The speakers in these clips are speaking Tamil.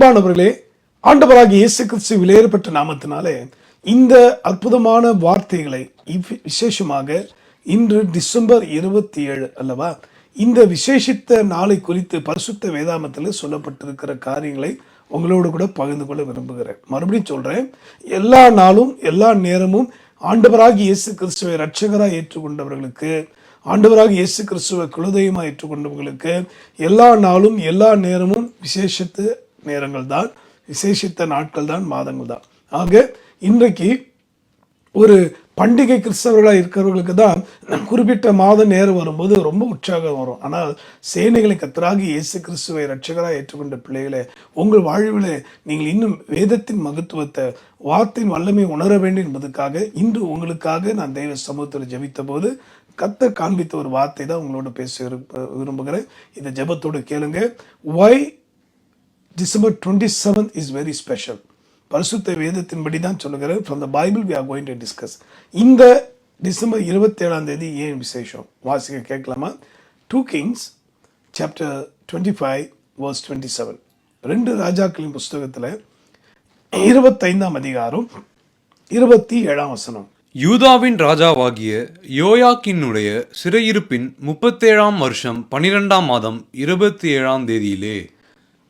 அன்பானவர்களே, ஆண்டவராகிய இயேசு கிறிஸ்து விலையேறப்பட்ட நாமத்தினாலே இந்த அற்புதமான வார்த்தைகளை விசேஷமாக இன்று டிசம்பர் 27 அல்லவா, இந்த விசேஷித்த நாளை குறித்து பரிசுத்த வேதாமத்தில் சொல்லப்பட்டிருக்கிற காரியங்களை உங்களோடு கூட பகிர்ந்து கொள்ள விரும்புகிறேன். மறுபடியும் சொல்றேன், எல்லா நாளும் எல்லா நேரமும் ஆண்டவராகிய இயேசு கிறிஸ்துவை இரட்சகராக ஏற்றுக்கொண்டவர்களுக்கு, ஆண்டவராக இயேசு கிறிஸ்துவை குலதெய்வமாக ஏற்றுக்கொண்டவர்களுக்கு எல்லா நாளும் எல்லா நேரமும் விசேஷத்து நேரங்கள் தான், விசேஷித்த நாட்கள் தான், மாதங்கள் தான். ஆக இன்றைக்கு ஒரு பண்டிகை கிறிஸ்தவர்களாக இருக்கிறவர்களுக்கு தான் குறிப்பிட்ட மாத நேரம் வரும்போது ரொம்ப உற்சாகம் வரும். ஆனால் சேனைகளை கர்த்தராகி இயேசு கிறிஸ்துவை இரட்சகராக ஏற்றுக்கொண்ட பிள்ளைகளை, உங்கள் வாழ்வில் நீங்கள் இன்னும் வேதத்தின் மகத்துவத்தை, வார்த்தையின் வல்லமை உணர வேண்டும் என்பதற்காக இன்று உங்களுக்காக நான் தெய்வ சமூகத்தில் ஜெபித்த போது கர்த்தர் காண்பித்த ஒரு வார்த்தை தான் உங்களோட பேச விரும்புகிறேன். இந்த ஜெபத்தோடு கேளுங்க. Why December 27th is very special. பரிசுத்த வேதத்தின்படி தான் சொல்லுகிறேன். From the Bible we are going to discuss. இந்த டிசம்பர் 27 ஏன் விசேஷம் வாசிக்க கேட்கலாமா? 2 Kings chapter 25 verse 27. 2 ராஜாக்களின் புஸ்தகத்தில் 25ஆம் அதிகாரம் 27ஆம் வசனம். யூதாவின் ராஜாவாகிய யோயாக்கினுடைய சிறையிருப்பின் 37ஆம் வருஷம் 12ஆம் மாதம் 27ஆம் தேதியிலே,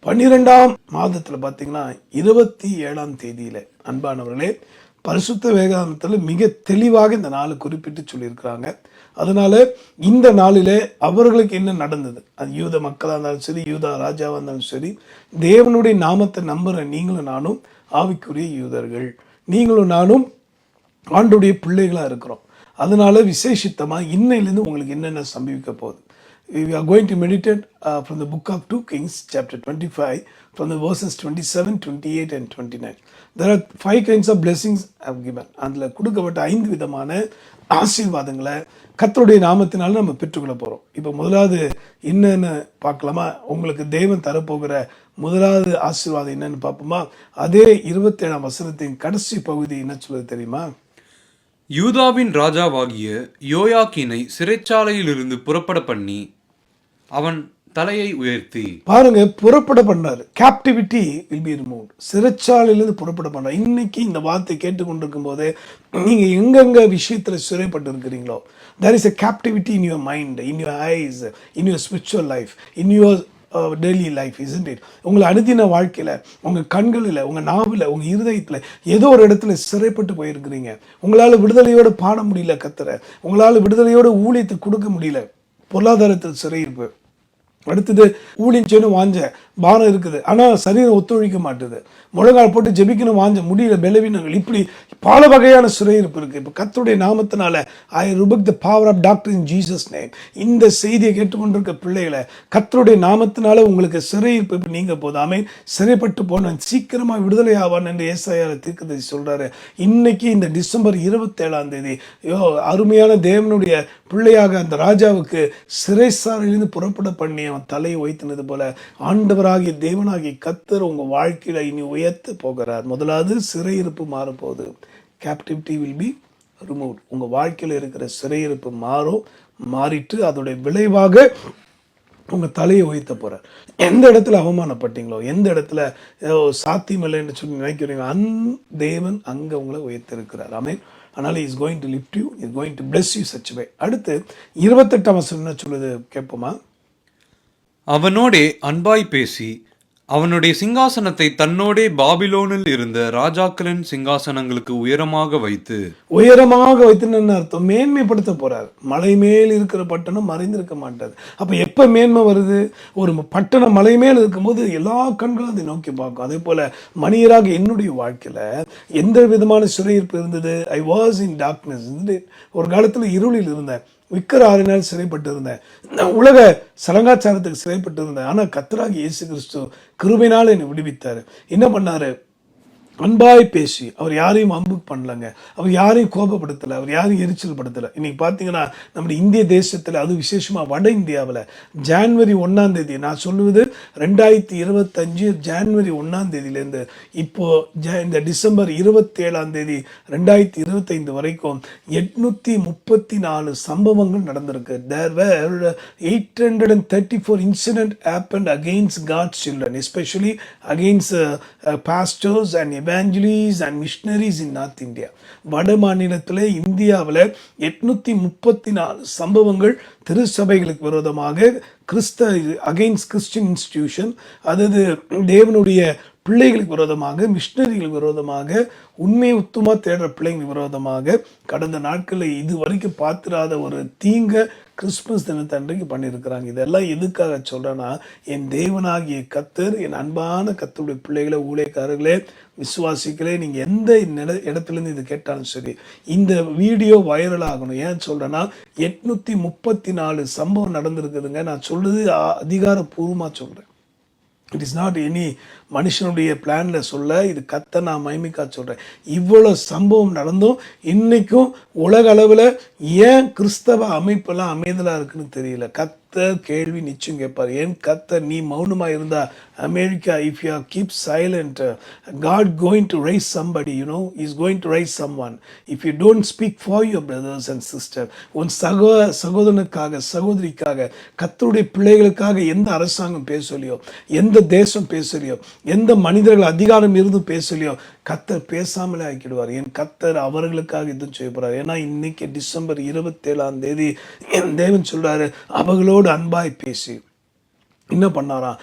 12ஆம் மாதத்தில் பார்த்தீங்கன்னா 27ஆம் தேதியில, அன்பானவர்களே, பரிசுத்த வேதாகமத்தில் மிக தெளிவாக இந்த நாளை குறிப்பிட்டு சொல்லியிருக்கிறாங்க. அதனால இந்த நாளிலே அவர்களுக்கு என்ன நடந்தது, அது யூத மக்களாக இருந்தாலும் சரி, யூதா ராஜாவாக இருந்தாலும் சரி, தேவனுடைய நாமத்தை நம்புற நீங்களும் நானும் ஆவிக்குரிய யூதர்கள், நீங்களும் நானும் ஆண்டுடைய பிள்ளைகளாக இருக்கிறோம். அதனால விசேஷித்தமா இன்னையிலேருந்து உங்களுக்கு என்னென்ன சம்பவிக்க போகுது. We are going to meditate from the book of 2 Kings chapter 25 from the verses 27, 28 and 29. There are 5 kinds of blessings I have given. அதில் கொடுக்கப்பட்ட 5 விதமான ஆசீர்வாதங்களை கர்த்தருடைய நாமத்தினால நம்ம பெற்றுக்கொள்ள போகிறோம். இப்போ முதலாவது என்னன்னு பார்க்கலாமா? உங்களுக்கு தேவன் தரப்போகிற முதலாவது ஆசீர்வாதம் என்னன்னு பார்ப்போமா? அதே 27ஆம் வசனத்தின் கடைசி பகுதி என்ன சொல்லுது தெரியுமா? யூதாவின் ராஜாவாகிய யோயாக்கினை சிறைச்சாலையிலிருந்து புறப்பட பண்ணி அவன் தலையை உயர்த்தி. பாருங்க, புறப்பட பண்ணாரு. Captivity will be removed. சிறைச்சாலையிலிருந்து புறப்பட பண்ணார். இன்னைக்கு இந்த வார்த்தை கேட்டுக்கொண்டிருக்கும் போது நீங்க எங்கெங்க விஷயத்துல சிறைப்பட்டு இருக்கிறீங்களோ, there is a captivity in your mind, in your eyes, in your spiritual life, in your daily life, isn't it? உங்களை அனுதின வாழ்க்கையில், உங்கள் கண்களில், உங்கள் நாவில், உங்கள் இருதயத்தில் ஏதோ ஒரு இடத்துல சிறைப்பட்டு போயிருக்கிறீங்க. உங்களால் விடுதலையோடு பாட முடியல கர்த்தரை, உங்களால் விடுதலையோடு ஊழியத்தை கொடுக்க முடியல, பொருளாதாரத்தில் சிறையிருப்பு, அடுத்தது ஊழியம் செய்யணும் வாஞ்ச பாரம் இருக்குது, ஆனால் சரீரம் ஒத்துழைக்க மாட்டுது, முழங்கால் போட்டு ஜெபிக்கணும் வாஞ்ச முடியல, பலவீனங்கள், இப்படி பல வகையான சிறையிருப்பு இருக்கு. இப்போ கர்த்தருடைய நாமத்தினால I rebuke the power of doctor in Jesus name. இந்த செய்தியை கேட்டுக்கொண்டிருக்க பிள்ளைகளை கர்த்தருடைய நாமத்தினால உங்களுக்கு சிறையிருப்பு இப்போ நீங்க போதும். ஆமென். சிறைப்பட்டு போன சீக்கிரமா விடுதலை ஆவான் என்று ஏசாயா தீர்க்கதரிசி சொல்றாரு. இன்னைக்கு இந்த டிசம்பர் 27ஆம் தேதி அருமையான தேவனுடைய பிள்ளையாக அந்த ராஜாவுக்கு சிறைசாலையிலிருந்து புறப்பட பண்ணி அவன் தலையை வைத்தினது போல ஆண்டவராகிய தேவனாகிய கர்த்தர் உங்க வாழ்க்கையில இனி உயர்த்த போகிறார். முதலாவது சிறையிருப்பு மாறப்போகுது. Captivity will be removed. உங்க வாழ்க்கையில இருக்கிற சிறையிருப்பு மாறிட்டு அதோடைய விளைவாக உங்க தலையை உயர்த்த போறார். எந்த இடத்துல அவமானப்பட்டீங்களோ, எந்த இடத்துல சாத்தியம் இல்லைன்னு சொல்லி நினைக்கிறீங்க, தேவன் அங்க உங்களை உயர்த்த இருக்கிறார். ஆமென். அதனால is going to lift you, is going to bless you such way. அடுத்து 28ஆம் வசனம் என்ன சொல்லுது கேட்போமா? அவனோடே அன்பாய் பேசி அவனுடைய சிங்காசனத்தை தன்னோடே பாபிலோனில் இருந்த ராஜாக்களின் சிங்காசனங்களுக்கு உயரமாக வைத்து என்ன அர்த்தம்? மேன்மைப்படுத்த போறார். மலை மேல் இருக்கிற பட்டணம் மறைந்திருக்க மாட்டாது. அப்ப எப்ப மேன்மை வருது? ஒரு பட்டணம் மலை மேல் இருக்கும்போது எல்லா கண்களும் அதை நோக்கி பார்க்கும். அதே போல மனிதராக என்னுடைய வாழ்க்கையில எந்த விதமான சிறையிருப்பு இருந்தது? I was in darkness. ஒரு காலத்துல இருளில் இருந்தேன், விக்கிர ஆறினால் சிறைப்பட்டு இருந்தேன், உலக சலங்காச்சாரத்துக்கு சிறைப்பட்டு இருந்தேன். ஆனால் கர்த்தராகிய இயேசு கிறிஸ்து கிருபையினால் என்னை விடுவித்தார். என்ன பண்ணாரு? அன்பாய் பேசி, அவர் யாரையும் அம்பு பண்ணலங்க, அவர் யாரையும் கோபப்படுத்தலை, அவர் யாரையும் எரிச்சல் படுத்தலை. இன்னைக்கு பார்த்தீங்கன்னா நம்முடைய இந்திய தேசத்தில், அது விசேஷமாக வட இந்தியாவில் ஜான்வரி 1 நான் சொல்லுவது 2025 ஜான்வரி 1 இப்போ இந்த டிசம்பர் 27 2025 வரைக்கும் 834 சம்பவங்கள் நடந்திருக்கு. There were 834 incident happened against God's children, especially against pastors and evangelists and missionaries in North India. வட மாநிலத்தில் இந்தியாவில் 834 சம்பவங்கள் திருச்சபைகளுக்கு விரோதமாக, அகைன்ஸ்ட் கிறிஸ்டியன் இன்ஸ்டிடியூஷன், அதாவது தேவனுடைய பிள்ளைகளுக்கு விரோதமாக, மிஷினரிகளுக்கு விரோதமாக, உண்மை உத்தமா தேடுற பிள்ளைங்களுக்கு விரோதமாக கடந்த நாட்களில் இது வரைக்கும் பார்த்திராத ஒரு தீங்க கிறிஸ்துமஸ் தினத்தன்றைக்கு பண்ணியிருக்கிறாங்க. இதெல்லாம் எதுக்காக சொல்கிறேன்னா, என் தேவனாகிய கர்த்தர், என் அன்பான கர்த்தருடைய பிள்ளைகளே, ஊழியக்காரர்களே, விசுவாசிகளே, நீங்கள் எந்த இடத்துலேருந்து இது கேட்டாலும் சரி, இந்த வீடியோ வைரல் ஆகணும். ஏன் சொல்கிறேன்னா 834 சம்பவம் நடந்திருக்குதுங்க. நான் சொல்றது அதிகாரப்பூர்வமாக சொல்கிறேன். இட் இஸ் நாட் எனி மனுஷனுடைய பிளானில் சொல்ல, இது கர்த்தர் நான் மகிமைக்கா சொல்கிறேன். இவ்வளோ சம்பவம் நடந்தும் இன்னைக்கும் உலக அளவில் ஏன் கிறிஸ்தவ அமைப்பெல்லாம் அமைதலாக இருக்குன்னு தெரியல. கர்த்தர் கேள்வி நிச்சயம் கேட்பார். ஏன் கர்த்தர் நீ மௌனமாக இருந்தா, America, if you keep silent, God going to rise somebody, is going to rise someone. If you don't speak for your brothers and sister, உன் சகோதரனுக்காக, சகோதரிக்காக, கர்த்தருடைய பிள்ளைகளுக்காக எந்த அரசாங்கம் பேசலையோ, எந்த தேசம் பேசலையோ, எந்த மனிதர்கள் அதிகாரம் இருந்து பேசலையோ, கர்த்தர் பேசாமலே ஆக்கிடுவார். என் கர்த்தர் அவர்களுக்காக இதுவும் செய்ய போறார். ஏன்னா இன்னைக்கு டிசம்பர் 27 என் தேவன் சொல்றாரு, அவர்களோடு அன்பாய் பேசி என்ன பண்ணாராம்,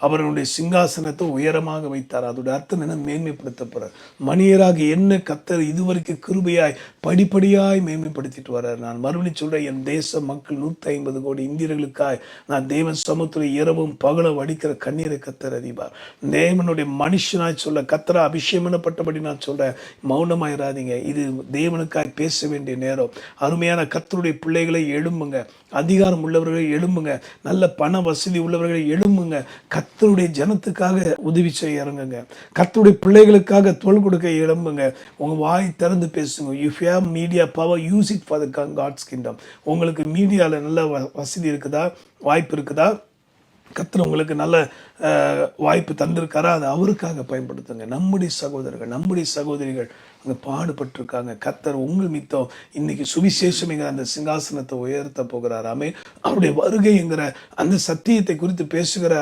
அவர்களுடைய சிங்காசனத்தை உயரமாக வைத்தார். அதோட அர்த்தம் என்ன? மேன்மைப்படுத்தப்படுற மனிதராக என்ன கர்த்தர் இதுவரைக்கும் கிருபையாய் படிப்படியாய் மேன்மைப்படுத்திட்டு வர்றார். நான் மறுபடியும் சொல்றேன், என் தேச மக்கள் 150 கோடி இந்தியர்களுக்காய் நான் தேவன் சமூகத்தில் இரவும் பகலும் வடிக்கிற கண்ணீரை கர்த்தர் அறிவார். தேவனுடைய மனுஷனாய் சொல்ல, கர்த்தரா அபிஷேகம் பண்ணப்பட்டபடி நான் சொல்றேன், மௌனமாயிராதீங்க. இது தேவனுக்காய் பேச வேண்டிய நேரம். அருமையான கர்த்தருடைய பிள்ளைகளை எழும்புங்க, அதிகாரம் உள்ளவர்களை எழும்புங்க, நல்ல பண வசதி உள்ளவர்களை எழும்புங்க, கர்த்தருடைய ஜனத்துக்காக உதவி செய்ய இறங்குங்க, கர்த்தருடைய பிள்ளைகளுக்காக தோள் கொடுக்க எழும்புங்க. உங்க வாய் திறந்து பேசுங்க. If you have media power, use it for the God's kingdom. உங்களுக்கு மீடியாவில் நல்ல வசதி இருக்குதா, வாய்ப்பு இருக்குதா, கர்த்தர் உங்களுக்கு நல்ல வாய்ப்பு தந்திருக்காரா, அதை அவருக்காக பயன்படுத்துங்க. நம்முடைய சகோதரர்கள், நம்முடைய சகோதரிகள் அங்கே பாடுபட்டிருக்காங்க. கர்த்தர் உங்கள் மித்தம் இன்னைக்கு சுவிசேஷம்ங்கிற அந்த சிங்காசனத்தை உயர்த்த போகிறார். ஆமென். அவருடைய வருகைங்கிற அந்த சத்தியத்தை குறித்து பேசுகிற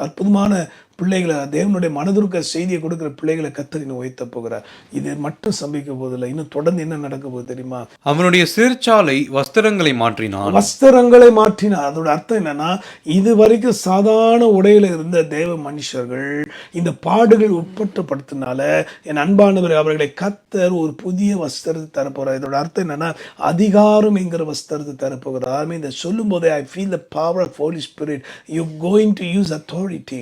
அற்புதமான பிள்ளைகளை, தேவனுடைய மனதுருக்க செய்தியை கொடுக்கிற பிள்ளைகளை கர்த்தர் இன்னும் உயர்த்த போகிறார். இது மட்டும் சம்பிக்க போதில்லை, இன்னும் தொடர்ந்து என்ன நடக்க போகுது தெரியுமா? அவனுடைய சிறைச்சாலை வஸ்திரங்களை மாற்றினார். அதோட அர்த்தம் என்னன்னா, இது வரைக்கும் சாதாரண உடையில இருந்த தேவ மனுஷர்கள் இந்த பாடுகள் உட்பட்டப்படுத்தினால, என் அன்பானவர், அவர்களை கர்த்தர் ஒரு புதிய வஸ்திரத்தை தரப்போறார். இதோட அர்த்தம் என்னன்னா, அதிகாரம் என்கிற வஸ்திரத்தை தரப்போகிறார். இதை சொல்லும் போதே I feel the power of Holy Spirit. You going to use authority.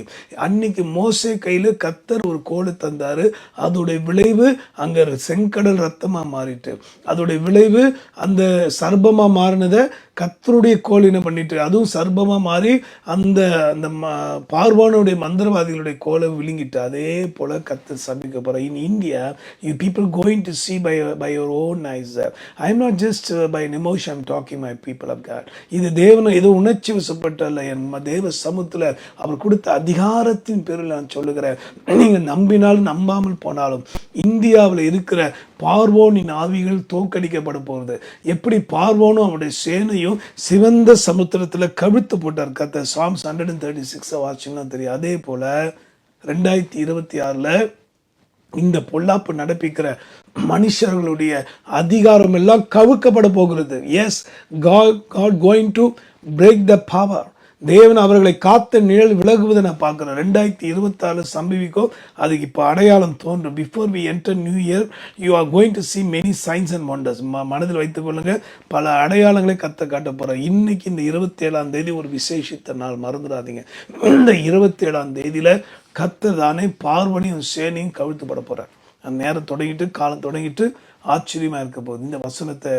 இன்னைக்கு மோசே கையில கர்த்தர் ஒரு கோலை தந்தாரு. அதோடைய விளைவு அங்க செங்கடல் ரத்தமா மாறிட்டு, அதோடைய விளைவு அந்த சர்பமா மாறினதை கர்த்தருடைய கோல் என்ன பண்ணிட்டு, அதுவும் சர்பமா மாறி அந்த அந்த பார்வானுடைய மந்திரவாதிகளுடைய கோலை விழுங்கிட்டு, அதே போல கர்த்தர் சபிக்க போற. In India you people going to see by your own eyes. I am not just by an emotion I am talking, my people of God. இது தேவன் ஏதோ உணர்ச்சி வசப்பட்டல்ல, என் தேவ சமூகத்துல அவர் கொடுத்த அதிகாரத்தின் பேரில் நான் சொல்லுகிறேன். நீங்க நம்பினாலும் நம்பாமல் போனாலும் இந்தியாவில் இருக்கிற பார்வோனின் ஆவிகள் தோற்கடிக்கப்பட போகிறது. எப்படி பார்வோனும் அவனுடைய சேனையும் சிவந்த சமுத்திரத்துல கவிழ்த்து போட்டார் கர்த்தர். Psalms 136 வாசிங்கன்னா தெரியும். அதே போல 2026 இந்த பொல்லாப்பு நடப்பிக்கிற மனுஷர்களுடைய அதிகாரம் எல்லாம் கவுக்கப்பட போகிறது. Yes, God going to break the power. தேவன் அவர்களை காத்த நிழல் விலகுவதை நான் பார்க்கிறேன். 2026 சம்பவிக்கும். அதுக்கு இப்போ அடையாளம் தோன்றும். Before we enter new year you are going to see many signs and wonders. மனதில் வைத்துக் கொள்ளுங்க, பல அடையாளங்களை காட்ட போறோம். இன்னைக்கு இந்த 27 ஒரு விசேஷித்த நாள், மறந்துடாதீங்க. இந்த 27 கர்த்தர் தானே பார்வனையும் சேனையும் கவிழ்த்து பட போறார். அந்த நேரம் தொடங்கிட்டு, காலம் தொடங்கிட்டு ஆச்சரியமா இருக்க போகுது. இந்த வசனத்தை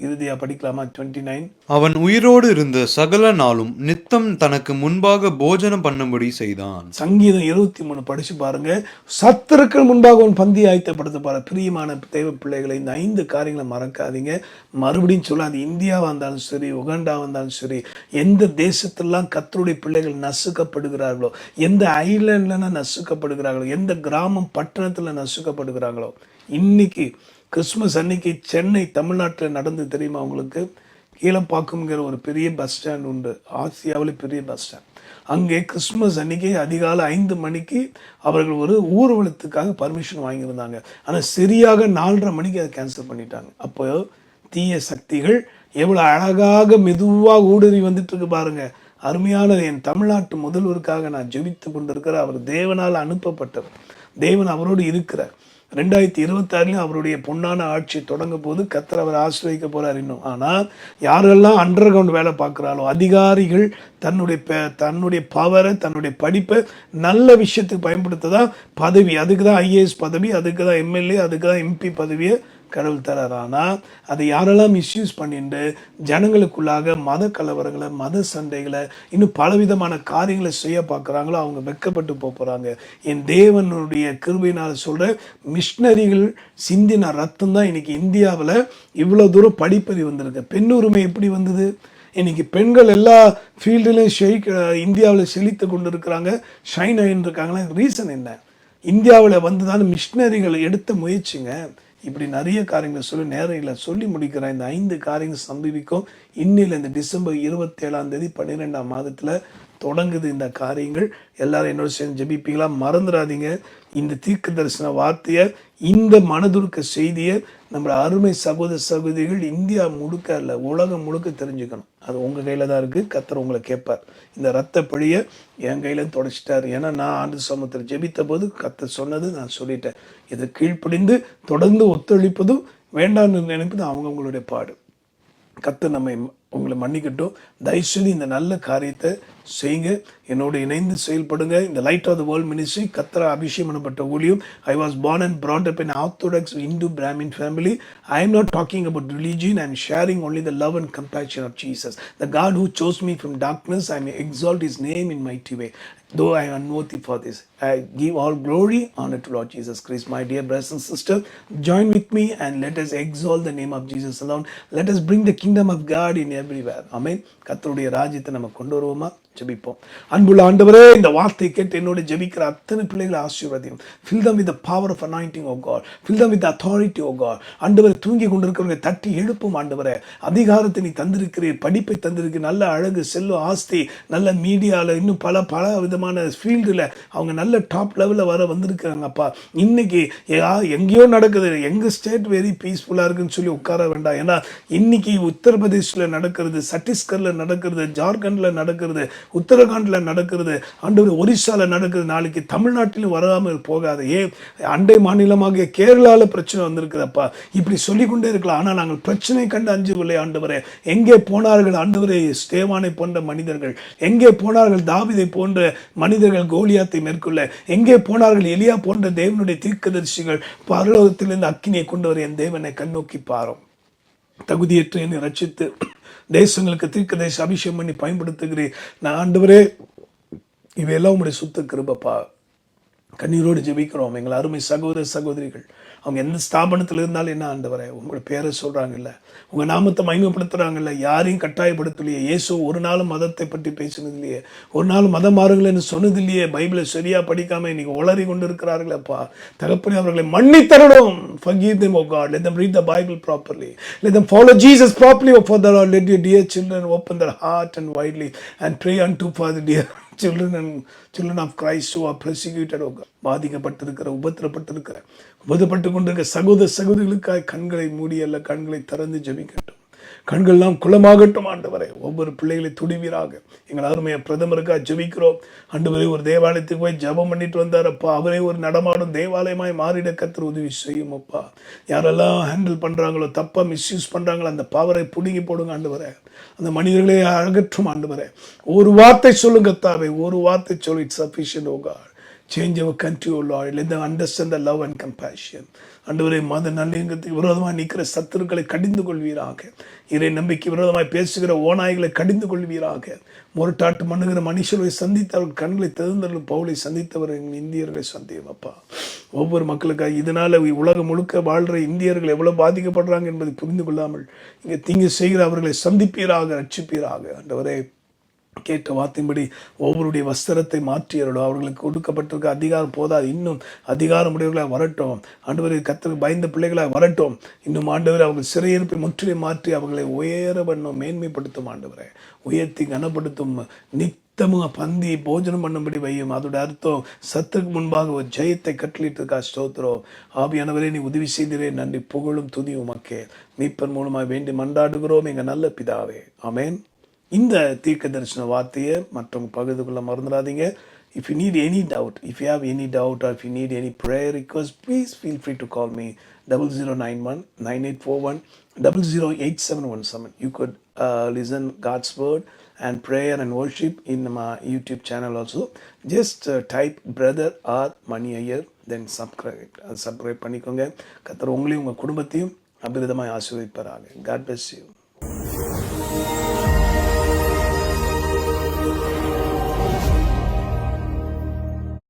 இறுதியா படிக்கலாமா? 29. அவன் உயிரோடு இருந்த சகல நாளும் நித்தம் தனக்கு முன்பாக போஜனம் பண்ணும்படி செய்தான். சங்கீதம் 23 படிச்சு பாருங்க. சத்துருக்கள் முன்பாக உன் பந்தி ஆயத்தப்படுத்த பாரு. பிரியமான தேவ பிள்ளைகளை, இந்த 5 காரியங்களை மறக்காதீங்க. மறுபடியும் சொல்ல, அது இந்தியாவா இருந்தாலும் சரி, உகாண்டா இருந்தாலும் சரி, எந்த தேசத்திலாம் கர்த்தருடைய பிள்ளைகள் நசுக்கப்படுகிறார்களோ, எந்த ஐலாண்ட்ல நசுக்கப்படுகிறார்களோ, எந்த கிராமம் பட்டணத்துல நசுக்கப்படுகிறாங்களோ, இன்னைக்கு கிறிஸ்துமஸ் அன்னைக்கு சென்னை தமிழ்நாட்டில் நடந்து தெரியுமா உங்களுக்கு? கீழப்பாக்கம்ங்கிற ஒரு பெரிய பஸ் ஸ்டாண்ட் உண்டு, ஆசியாவில் பெரிய பஸ் ஸ்டாண்ட். அங்கே கிறிஸ்துமஸ் அன்னைக்கு அதிகாலை 5 மணிக்கு அவர்கள் ஒரு ஊர்வலத்துக்காக பர்மிஷன் வாங்கியிருந்தாங்க. ஆனால் சரியாக 4:30 மணிக்கு அதை கேன்சல் பண்ணிட்டாங்க. அப்போ தீய சக்திகள் எவ்வளோ அழகாக மெதுவாக ஊடுருவி வந்துட்டு இருக்கு பாருங்க. அருமையான என் தமிழ்நாட்டு முதல்வருக்காக நான் ஜெபித்து கொண்டிருக்கிற அவர் தேவனால் அனுப்பப்பட்டவர். தேவன் அவரோடு இருக்கிறார். 2026 அவருடைய பொன்னான ஆட்சி தொடங்க போது கர்த்தர் அவர் ஆசிர்வதிக்க போறார் இன்னும். ஆனால் யாரெல்லாம் அண்டர் கிரவுண்ட் வேலை பார்க்குறாளோ, அதிகாரிகள் தன்னுடைய பவரை, தன்னுடைய படிப்பை நல்ல விஷயத்துக்கு பயன்படுத்ததா பதவி, அதுக்கு தான் ஐஏஎஸ் பதவி, அதுக்கு தான் எம்எல்ஏ, அதுக்கு தான் எம்பி பதவியை கடவுள் தரார். ஆனால் அதை யாரெல்லாம் மிஸ்யூஸ் பண்ணிட்டு ஜனங்களுக்குள்ளாக மத கலவரங்களை, மத சண்டைகளை, இன்னும் பலவிதமான காரியங்களை செய்ய பார்க்குறாங்களோ அவங்க வெட்கப்பட்டு போகிறாங்க. என் தேவனுடைய கிருபையினால் சொல்கிற மிஷினரிகள் சிந்தின ரத்தம் தான் இன்னைக்கு இந்தியாவில் இவ்வளோ தூரம் படிப்பறிவு வந்திருக்கு. பெண் உரிமை எப்படி வந்தது? இன்னைக்கு பெண்கள் எல்லா ஃபீல்டுலையும் இந்தியாவில் செழித்து கொண்டு இருக்கிறாங்க, ஷைன் ஆகின்னு இருக்காங்களா? ரீசன் என்ன? இந்தியாவில் வந்துதான் மிஷினரிகள் எடுத்த முயற்சிங்க. இப்படி நிறைய காரியங்களை நேரில் சொல்லி முடிக்கிறேன். இந்த 5 காரியங்கள் சம்பவிக்கும். இன்னில் இந்த டிசம்பர் 27 12ஆம் மாதத்தில் தொடங்குது இந்த காரியங்கள். எல்லாரும் என்னோட சேர்ந்து ஜெபிப்பீங்களா? மறந்துடாதீங்க, இந்த தீர்க்க தரிசன வார்த்தையை, இந்த மனதுருக்க செய்தியை நம்ம அருமை சகோதர சகோதரிகள் இந்தியா முழுக்க இல்லை, உலகம் முழுக்க தெரிஞ்சுக்கணும். அது உங்கள் கையில் தான் இருக்குது. கர்த்தர் உங்களை கேட்பார். இந்த ரத்த பழியை என் கையில் தொடச்சிட்டார். ஏன்னா நான் ஆண்டு சமூகத்தில் ஜெபித்த போது கர்த்தர் சொன்னது நான் சொல்லிட்டேன். இதை கீழ்ப்படிந்து தொடர்ந்து ஒத்துழைப்பதும் வேண்டாம்னு நினைப்பது அவங்களுடைய பாடு. கர்த்தர் உங்களை மன்னிக்கட்டும். தயவுசெய்து இந்த நல்ல காரியத்தை செய்யுங்க, என்னோடு இணைந்து செயல்படுங்க. இந்த light of the world ministry கர்த்தரால் அபிஷேகம் பண்ணப்பட்ட ஊழியம். I was born and brought up in an Orthodox Hindu Brahmin family. I am not talking about religion. I am sharing only the love and compassion of Jesus. The God who chose me from darkness, I may exalt His name in mighty way. Though I am unworthy for this, I give all glory, honor to Lord Jesus Christ. My dear brothers and sisters, join with me and let us exalt the name of Jesus alone. Let us bring the kingdom of God in everywhere. Amen. கர்த்தருடைய ராஜ்யத்தை நம்ம கொண்டு வருவோமா? ஜெபிப்போம். அன்புள்ள ஆண்டவரே, இந்த வார்த்தை கேட்டு என்னோட ஜெபிக்கிற அத்தனை பிள்ளைகளை ஆசீர்வதியும். Fill them with the power of anointing, oh God. Fill them with the authority, oh God. ஆண்டவரே, தூங்கி கொண்டிருக்கிறவங்க தட்டி எழுப்பும் ஆண்டவரே. அதிகாரத்தை நீ தந்திருக்கிறீர், படிப்பை தந்திருக்கிறீர், நல்ல அழகு, செல்வ, ஆஸ்தி, நல்ல மீடியாவில், இன்னும் பல விதமான ஃபீல்டில் அவங்க நல்ல டாப் லெவலில் வர வந்திருக்கிறாங்கப்பா. இன்னைக்கு எங்கேயோ நடக்குது, எங்கள் ஸ்டேட் வெரி பீஸ்ஃபுல்லாக இருக்குன்னு சொல்லி உட்கார வேண்டாம். ஏன்னா இன்னைக்கு உத்தரப்பிரதேசில் நடக்கிறது, சத்தீஸ்கரில் நடக்கிறது, ஜார்க்கண்டில் நடக்கிறது, உத்தரகாண்டில் நடக்கிறது, ஆண்டவர் ஒரிசாவில் நடக்கிறது. நாளைக்கு தமிழ்நாட்டிலும் வராமல் போகாது. அண்டை மாநிலமாக கேரளாவில் பிரச்சனை வந்திருக்குதப்பா. இப்படி சொல்லிக்கொண்டே இருக்கலாம். ஆனால் நாங்கள் பிரச்சனை கண்டு அஞ்சவில்லை ஆண்டவரே. எங்கே போனார்கள் ஆண்டவரே ஸ்தேவானை போன்ற மனிதர்கள்? எங்கே போனார்கள் தாவீதை போன்ற மனிதர்கள் கோலியாத்தை மேற்கொள்ள? எங்கே போனார்கள் எலியா போன்ற தேவனுடைய தீர்க்கதரிசிகள்? பரலோகத்திலிருந்து அக்கினியை கொண்டு வர என் தேவனை கண்ணோக்கி பாரும். தகுதியற்ற என்னை ரட்சித்து தேசங்களுக்கு தீர்க்கதரிசி அபிஷேகம் பண்ணி பயன்படுத்துகிறேன். நான் ஆண்டவரே, இவையெல்லாம் உங்களுடைய சுத்த கிருபைப்பா. கண்ணீரோடு ஜெபிக்கிறோம். எங்கள் அருமை சகோதர சகோதரிகள் அவங்க எந்த ஸ்தாபனத்தில் இருந்தாலும் என்ன ஆண்டவரே, உங்களோட பேரை சொல்கிறாங்கல்ல, உங்கள் நாமத்தை மகிமைப்படுத்துகிறாங்கல்ல, யாரையும் கட்டாயப்படுத்தலையே. இயேசு ஒரு நாளும் மதத்தை பற்றி பேசினது இல்லையே, ஒரு நாள் மதம் மாறுங்களேன்னு சொன்னது இல்லையே. பைபிளை சரியாக படிக்காமல் இன்னைக்கு உளறி கொண்டு இருக்கிறார்களப்பா. தகப்பனே, அவர்களை மன்னித்தரணும். Forgive them, oh God. Let them read the Bible properly. Let them follow Jesus properly. Oh Father, Lord, let your dear children open their heart and widely and pray unto Father dear children of Christ who are persecuted, oh God. பாதிக்கப்பட்டிருக்கிற, உபத்திரப்பட்டு கொண்டிருக்கிற சகோதர சகோதரிகளுக்காய் கண்களை மூடி அல்ல கண்களை திறந்து ஜெபிக்கட்டும். கண்கள்லாம் குளமாகட்டும் ஆண்டவரே. ஒவ்வொரு பிள்ளைகளை துடிவீராக. எங்கள் அருமையை பிரதமருக்காக ஜெபிக்கிறோம் ஆண்டவரே. ஒரு தேவாலயத்துக்கு போய் ஜெபம் பண்ணிட்டு வந்தாரப்பா. அவரே ஒரு நடமாடும் தேவாலயமாய் மாறிட கர்த்தர் உதவி செய்யும் அப்பா. யாரெல்லாம் ஹேண்டில் பண்ணுறாங்களோ, தப்பாக மிஸ்யூஸ் பண்ணுறாங்களோ, அந்த பவரை பிடுங்கி போடுங்க ஆண்டவரே. அந்த மனிதர்களே அகற்றும் ஆண்டவரே. ஒரு வார்த்தை சொல்லுங்க தாவே, ஒரு வார்த்தை சொல்லு. It's sufficient oh God. Change our country, O Lord. Let them understand the love and compassion. ஆண்டவரே, மத நல்லிணக்கத்துக்கு விரோதமாக நிற்கிற சத்துருக்களை கடிந்து கொள்வீராக. இறை நம்பிக்கை விரோதமாய் பேசுகிற ஓநாய்களை கடிந்து கொள்வீராக. முரட்டாட்டு மண்ணுகிற மனுஷர்களை சந்தித்து அவர்கள் கண்களை திறந்தவர்கள் பவுலை சந்தித்தவர் இந்தியர்களை சந்தியும் அப்பா. ஒவ்வொரு மக்களுக்காக இதனால் உலகம் முழுக்க வாழ்கிற இந்தியர்கள் எவ்வளோ பாதிக்கப்படுறாங்க என்பதை புரிந்து கொள்ளாமல் இங்கே தீங்கு செய்கிற அவர்களை சந்திப்பீராக, ரட்சிப்பீராக. ஆண்டவரே, கேட்ட வார்த்தையின்படி ஒவ்வொருடைய வஸ்திரத்தை மாற்றியறோம். அவர்களுக்கு கொடுக்கப்பட்டிருக்க அதிகாரம் போதாது, இன்னும் அதிகாரமுடையவர்களாக வரட்டும். ஆண்டவரை கர்த்தருக்கு பயந்த பிள்ளைகளாக வரட்டும். இன்னும் ஆண்டவரை அவர்கள் சிறையிருப்பை முற்றிலும் மாற்றி அவர்களை உயர பண்ணும், மேன்மைப்படுத்தும். ஆண்டவரை உயர்த்தி கனப்படுத்தும். நித்தமும் பந்தி போஜனம் பண்ணும்படி வையும். அதோட அர்த்தம் சத்துக்கு முன்பாக ஒரு ஜெயத்தை கட்டளிட்டிருக்கா. ஸ்தோத்திரம். ஆவியானவரே, நீ உதவி செய்திரே. நன்றி, புகழும் துதியும் உமக்கே. மீட்பர் மூலமாக வேண்டி மன்றாடுகிறோம் எங்கள் நல்ல பிதாவே. ஆமென். இந்த தீர்க்க தரிசன வார்த்தையை மற்றவங்க பகிர்ந்துக்குள்ள மறந்துடாதீங்க. If you need any doubt, if you have any doubt or if you need any prayer request, please feel free to call me 0091 9841 008717. You could listen God's word and prayer and worship in my YouTube channel also. Just type Brother R. Mani Iyer, then subscribe பண்ணிக்கோங்க. கர்த்தர் உங்களையும் உங்கள் குடும்பத்தையும் அபிரிதமாய் ஆசீர்வதிப்பாராக. God bless you.